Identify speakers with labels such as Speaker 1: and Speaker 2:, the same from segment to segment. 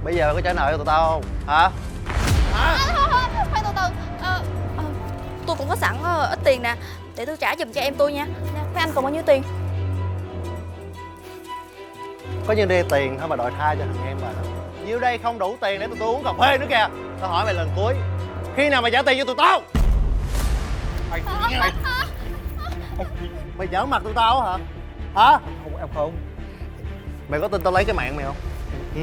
Speaker 1: Bây giờ có trả nợ cho tụi tao không? Hả?
Speaker 2: Thôi, khoan từ từ. Tôi cũng có sẵn ít tiền nè, để tôi trả giùm cho em tôi nha. Thế anh còn bao nhiêu tiền?
Speaker 1: Có nhiêu đây tiền thôi mà đòi tha cho thằng em bà đó. Nhiêu đây không đủ tiền để tụi tôi uống cà phê nữa kìa. Tao hỏi mày lần cuối, khi nào mày trả tiền cho tụi tao? Mày giỡn mặt tụi tao hả? Hả?
Speaker 3: Không, em không.
Speaker 1: Mày có tin tao lấy cái mạng mày không? Ừ?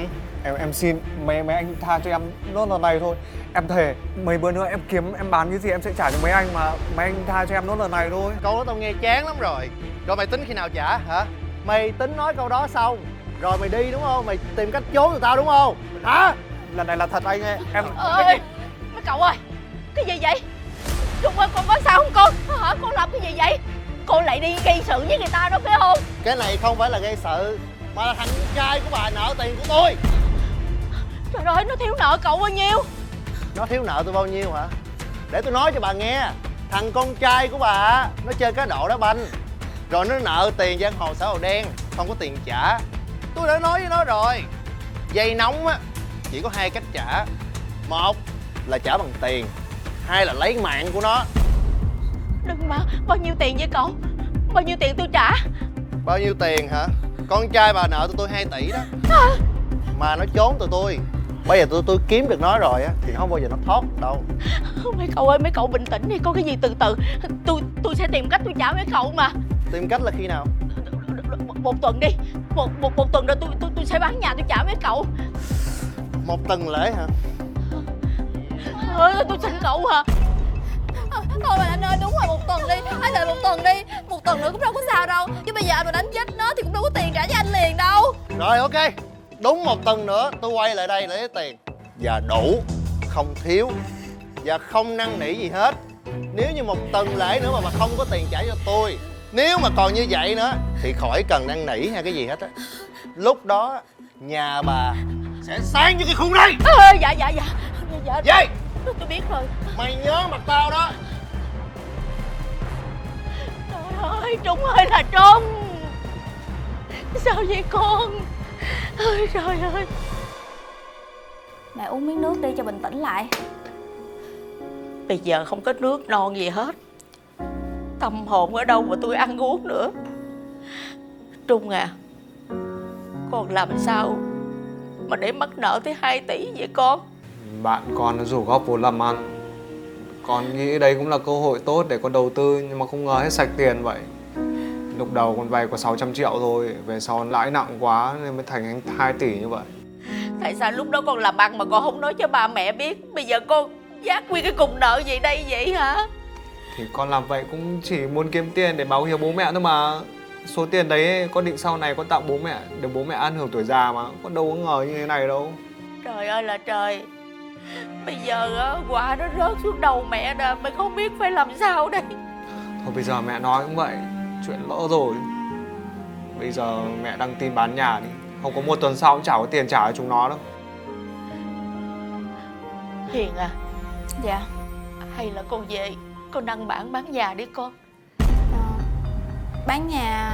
Speaker 3: Em xin mấy anh tha cho em nốt lần này thôi. Em thề mấy bữa nữa em kiếm em bán cái gì em sẽ trả cho mấy anh, mà mấy anh tha cho em nốt lần này thôi.
Speaker 1: Câu đó tao nghe chán lắm rồi. Rồi mày tính khi nào trả hả? Mày tính nói câu đó xong rồi mày đi đúng không? Mày tìm cách trốn tụi tao đúng không? Hả?
Speaker 3: Lần này là thật anh ơi. Em
Speaker 2: Ơi, mấy cậu ơi, cái gì vậy? Trung ơi, con có sao không con? Hả, con làm cái gì vậy? Con lại đi gây sự với người ta đó phải không?
Speaker 1: Cái này không phải là gây sự, mà là thằng trai của bà nợ tiền của tôi.
Speaker 2: Trời ơi, nó thiếu nợ cậu bao nhiêu?
Speaker 1: Nó thiếu nợ tôi bao nhiêu hả? Để tôi nói cho bà nghe. Thằng con trai của bà nó chơi cá độ đá banh, rồi nó nợ tiền giang hồ xã hội đen, không có tiền trả. Tôi đã nói với nó rồi, dây nóng á chỉ có hai cách trả. Một là trả bằng tiền, hai là lấy mạng của nó.
Speaker 2: Đừng mà, bao nhiêu tiền vậy cậu? Bao nhiêu tiền tôi trả?
Speaker 1: Bao nhiêu tiền hả? Con trai bà nợ tụi tôi 2 tỷ đó. Mà nó trốn tụi tôi. Bây giờ tụi tôi kiếm được nó rồi á thì không bao giờ nó thoát đâu.
Speaker 2: Mấy cậu ơi, mấy cậu bình tĩnh đi, có cái gì từ từ. Tôi sẽ tìm cách tôi trả mấy cậu mà.
Speaker 1: Tìm cách là khi nào?
Speaker 2: Một tuần đi. Một tuần rồi tôi sẽ bán nhà tôi trả mấy cậu.
Speaker 1: Một tuần lễ hả?
Speaker 2: Ơi, tôi xin cậu hả? Thôi mà anh ơi, đúng rồi, một tuần đi. Anh đợi một tuần đi. Một tuần nữa cũng đâu có sao đâu. Chứ bây giờ anh mà đánh chết nó thì cũng đâu có tiền trả cho anh liền đâu.
Speaker 1: Rồi ok, đúng một tuần nữa tôi quay lại đây lấy tiền. Và đủ, không thiếu, và không năn nỉ gì hết. Nếu như một tuần lễ nữa mà không có tiền trả cho tôi, nếu mà còn như vậy nữa thì khỏi cần năn nỉ hay cái gì hết á. Lúc đó nhà bà sẽ sáng như cái khung đây.
Speaker 2: Dạ.
Speaker 1: Vậy
Speaker 2: Tôi biết rồi.
Speaker 1: mày nhớ mặt tao đó.
Speaker 2: Trời ơi, Trung ơi là Trung. Sao vậy con? Ôi trời ơi. Mẹ uống miếng nước đi cho bình tĩnh lại. Bây giờ không có nước non gì hết. Tâm hồn ở đâu mà tôi ăn uống nữa. Trung à, con làm sao mà để mắc nợ tới 2 tỷ vậy con?
Speaker 3: bạn con nó rủ góp vốn làm ăn. Con nghĩ đây cũng là cơ hội tốt để con đầu tư, nhưng mà không ngờ hết sạch tiền vậy. Lúc đầu con vay có 600 triệu thôi, về sau lãi nặng quá nên mới thành 2 tỷ như vậy.
Speaker 2: Tại sao lúc đó con làm ăn mà con không nói cho ba mẹ biết? Bây giờ con vác nguyên cái cục nợ gì đây vậy hả?
Speaker 3: Thì con làm vậy cũng chỉ muốn kiếm tiền để báo hiếu bố mẹ thôi mà. Số tiền đấy con định sau này con tặng bố mẹ để bố mẹ ăn hưởng tuổi già mà. Con đâu có ngờ như thế này đâu.
Speaker 2: Trời ơi là trời. Bây giờ á, quà nó rớt xuống đầu mẹ nè. Mày không biết phải làm sao đây.
Speaker 3: Thôi bây giờ mẹ nói cũng vậy, chuyện lỡ rồi. Bây giờ mẹ đăng tin bán nhà đi, không có 1 tuần sau cũng chả có tiền trả cho chúng nó đâu.
Speaker 2: Hiền à. Dạ. Hay là con về con đăng bản bán nhà đi con.
Speaker 4: Bán nhà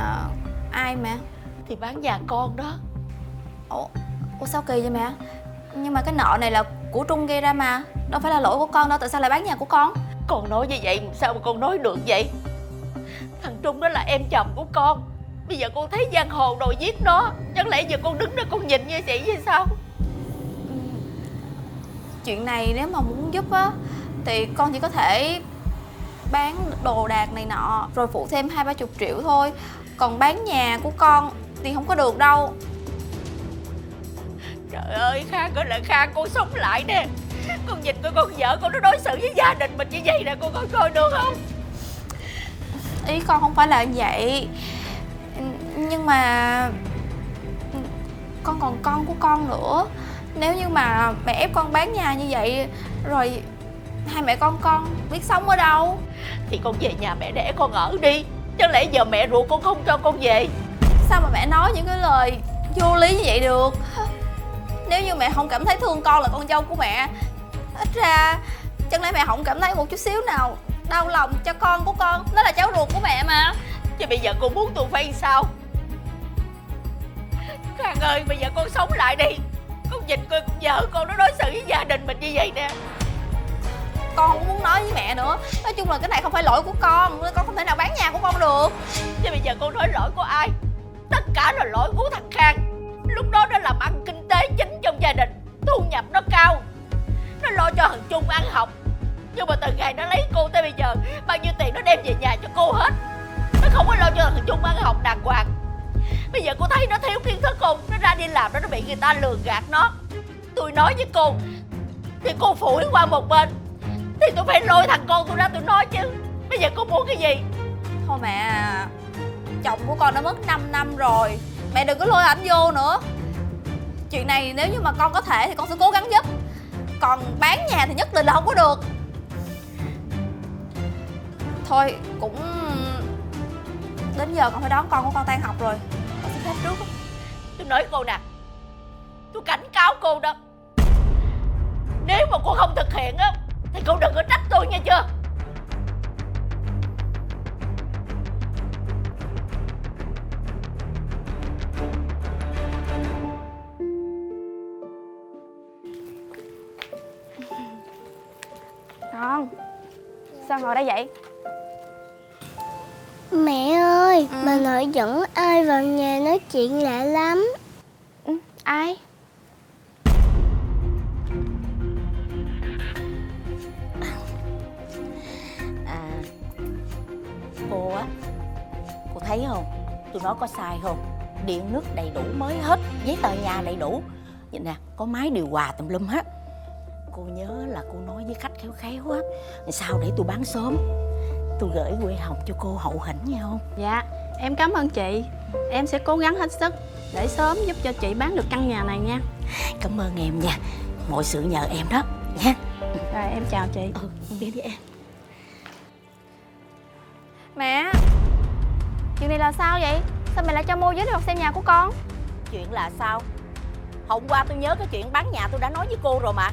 Speaker 4: ai mẹ?
Speaker 2: Thì bán nhà con đó.
Speaker 4: Ủa sao kỳ vậy mẹ? Nhưng mà cái nợ này là của Trung gây ra mà, đâu phải là lỗi của con đâu, tại sao lại bán nhà của con?
Speaker 2: Con nói như vậy sao mà con nói được vậy? Thằng Trung đó là em chồng của con. Bây giờ con thấy giang hồ đòi giết nó, chẳng lẽ giờ con đứng đó con nhìn như vậy hay sao?
Speaker 4: Chuyện này nếu mà muốn giúp á thì con chỉ có thể bán đồ đạc này nọ rồi phụ thêm 20-30 triệu thôi. Còn bán nhà của con thì không có được đâu.
Speaker 2: Trời ơi, Khang ơi là Khang, con sống lại nè. Con nhìn coi con vợ con nó đối xử với gia đình mình như vậy nè, con coi được không?
Speaker 4: Ý con không phải là như vậy. Nhưng mà con còn con của con nữa. Nếu như mà mẹ ép con bán nhà như vậy rồi hai mẹ con biết sống ở đâu?
Speaker 2: Thì con về nhà mẹ đẻ con ở đi. Chẳng lẽ giờ mẹ ruột con không cho con về?
Speaker 4: Sao mà mẹ nói những cái lời vô lý như vậy được? Nếu như mẹ không cảm thấy thương con là con dâu của mẹ, ít ra chẳng lẽ mẹ không cảm thấy một chút xíu nào đau lòng cho con của con? Nó là cháu ruột của mẹ mà.
Speaker 2: Chứ bây giờ con muốn tôi phải sao? Khang ơi, bây giờ con sống lại đi. Con nhìn coi vợ con nó đối xử với gia đình mình như vậy nè.
Speaker 4: Con không muốn nói với mẹ nữa. Nói chung là cái này không phải lỗi của con không thể nào bán nhà của con được.
Speaker 2: Chứ bây giờ con nói lỗi của ai? Tất cả là lỗi của thằng Khang. Lúc đó nó làm ăn kinh tế chính trong gia đình, thu nhập nó cao, nó lo cho thằng Trung ăn học. Nhưng mà từ ngày nó lấy cô tới bây giờ, bao nhiêu tiền nó đem về nhà cho cô hết. Nó không có lo cho thằng Trung ăn học đàng hoàng. Bây giờ cô thấy nó thiếu kiến thức không? Nó ra đi làm đó, nó bị người ta lừa gạt nó. Tôi nói với cô thì cô phủi qua một bên, thì tôi phải lôi thằng con tôi ra tôi nói chứ. Bây giờ cô muốn cái gì?
Speaker 4: Thôi mẹ à, chồng của con đã mất 5 năm rồi, mẹ đừng có lôi ảnh vô nữa. Chuyện này nếu như mà con có thể thì con sẽ cố gắng giúp. Còn bán nhà thì nhất định là không có được. Thôi cũng đến giờ con phải đón con của con tan học rồi. Con xin phép trước.
Speaker 2: Tôi nói cô nè, tôi cảnh cáo cô đó, nếu mà cô không thực hiện á thì cô đừng có trách tôi nghe chưa.
Speaker 4: Con sao ngồi đây vậy?
Speaker 5: Mẹ ơi, bà nội dẫn ai vào nhà nói chuyện lạ lắm.
Speaker 4: Ai?
Speaker 2: Cô á, cô thấy không, tôi nói có sai không? Điện nước đầy đủ mới hết, giấy tờ nhà đầy đủ. Vậy nè, có máy điều hòa tùm lum hết. Cô nhớ là cô nói với khách khéo khéo á, sao để tôi bán sớm, tôi gửi quê hồng cho cô hậu hĩnh nha không?
Speaker 6: Dạ, em cảm ơn chị. Em sẽ cố gắng hết sức để sớm giúp cho chị bán được căn nhà này nha.
Speaker 2: Cảm ơn em nha, mọi sự nhờ em đó nha.
Speaker 6: Rồi em chào chị.
Speaker 2: Đi đi em.
Speaker 4: Mẹ, chuyện này là sao vậy? Sao mẹ lại cho mua giới thiệu xem nhà của con?
Speaker 2: Chuyện là sao? Hôm qua tôi nhớ cái chuyện bán nhà tôi đã nói với cô rồi mà.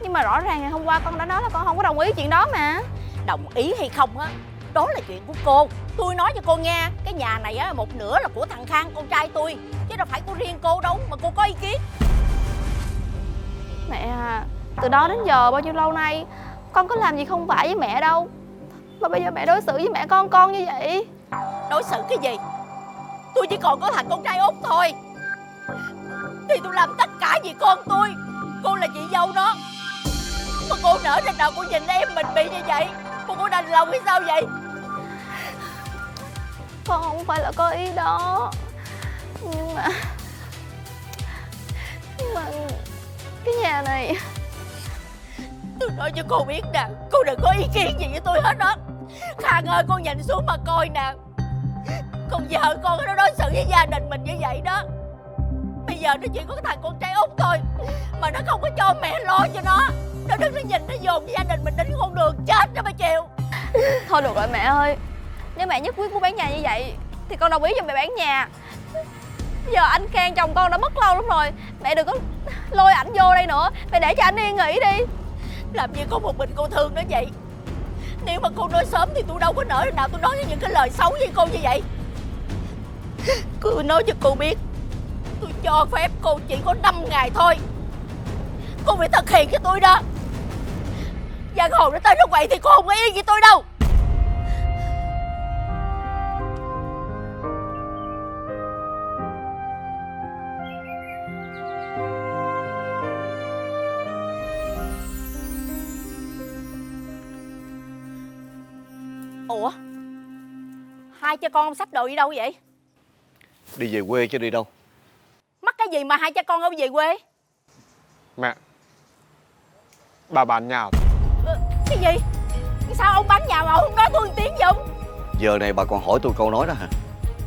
Speaker 4: Nhưng mà rõ ràng ngày hôm qua con đã nói là con không có đồng ý chuyện đó mà.
Speaker 2: Đồng ý hay không á, đó là chuyện của cô. Tôi nói cho cô nghe, cái nhà này á, một nửa là của thằng Khang, con trai tôi, chứ đâu phải của riêng cô đâu mà cô có ý kiến.
Speaker 4: Mẹ à, từ đó đến giờ bao nhiêu lâu nay con có làm gì không phải với mẹ đâu, mà bây giờ mẹ đối xử với mẹ con như vậy.
Speaker 2: Đối xử cái gì? Tôi chỉ còn có thằng con trai út thôi, thì tôi làm tất cả vì con tôi. Cô là chị dâu nó, mà cô nỡ trên đầu cô nhìn em mình bị như vậy, mà cô đành lòng hay sao vậy?
Speaker 4: Con không phải là có ý đó, nhưng mà cái nhà này,
Speaker 2: tôi nói cho cô biết nè, cô đừng có ý kiến gì với tôi hết đó. Khang ơi, con nhìn xuống mà coi nè, con vợ con nó đối xử với gia đình mình như vậy đó. Bây giờ nó chỉ có cái thằng con trai út thôi, mà nó không có cho mẹ lo cho nó. Nó đứng nó nhìn nó dồn gia đình mình đến con đường chết đó mà chịu.
Speaker 4: thôi được rồi mẹ ơi, nếu mẹ nhất quyết muốn bán nhà như vậy thì con đồng ý cho mẹ bán nhà. Giờ anh Khang chồng con đã mất lâu lắm rồi, mẹ đừng có lôi ảnh vô đây nữa, mẹ để cho anh yên nghỉ đi.
Speaker 2: Làm gì có một mình cô thương nó vậy? Nếu mà cô nói sớm thì tôi đâu có nỡ nào tôi nói những cái lời xấu với cô như vậy. Cứ nói cho cô biết, tôi cho phép cô chỉ có 5 ngày thôi, cô phải thực hiện cho tôi đó. Giang hồ nó tới lúc vậy thì cô không có yên với tôi đâu. Ủa, hai cha con xách đồ đi đâu vậy?
Speaker 7: Đi về quê chứ đi đâu.
Speaker 2: Mắc cái gì mà hai cha con không về quê?
Speaker 3: Mẹ, bà bán nhà.
Speaker 2: Cái gì? Sao ông bán nhà mà ông không nói tôi một tiếng gì không?
Speaker 7: Giờ này bà còn hỏi tôi câu nói đó hả?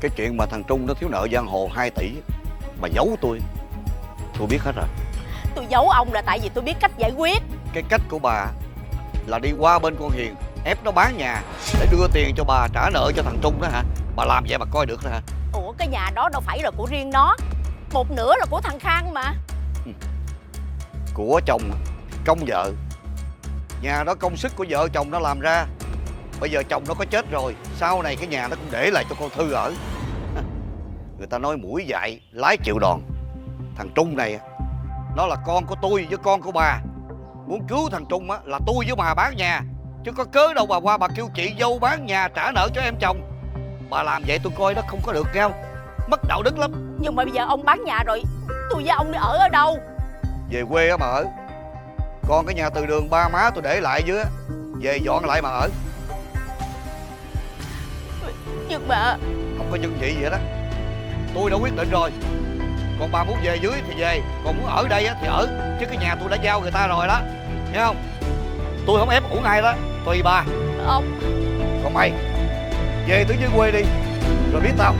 Speaker 7: Cái chuyện mà thằng Trung nó thiếu nợ giang hồ 2 tỷ, bà giấu tôi biết hết rồi.
Speaker 2: Tôi giấu ông là tại vì tôi biết cách giải quyết.
Speaker 7: Cái cách của bà là đi qua bên con Hiền ép nó bán nhà để đưa tiền cho bà trả nợ cho thằng Trung đó hả? Bà làm vậy bà coi được đó hả?
Speaker 2: Ủa, cái nhà đó đâu phải là của riêng nó, một nửa là của thằng Khang mà.
Speaker 7: Của chồng công vợ, nhà đó công sức của vợ chồng nó làm ra. Bây giờ chồng nó có chết rồi, sau này cái nhà nó cũng để lại cho con Thư ở. Người ta nói mũi dại lái chịu đòn. Thằng Trung này Nó là con của tôi với con của bà. Muốn cứu thằng Trung á là tôi với bà bán nhà, chứ có cớ đâu bà qua bà kêu chị dâu bán nhà trả nợ cho em chồng. Bà làm vậy tôi coi nó không có được nhau, mất đạo đức lắm.
Speaker 2: Nhưng mà bây giờ ông bán nhà rồi, tôi với ông đi ở đâu?
Speaker 7: Về quê á mà ở. Còn cái nhà từ đường ba má tôi để lại dưới á, về dọn lại mà ở.
Speaker 2: Nhưng mà
Speaker 7: Không có nhân gì vậy đó. Tôi đã quyết định rồi. Còn bà muốn về dưới thì về, còn muốn ở đây á thì ở, chứ cái nhà tôi đã giao người ta rồi đó, nghe không? Tôi không ép uổng ai đó, tùy bà.
Speaker 2: ông
Speaker 7: Còn mày về tới dưới quê đi, rồi biết tao.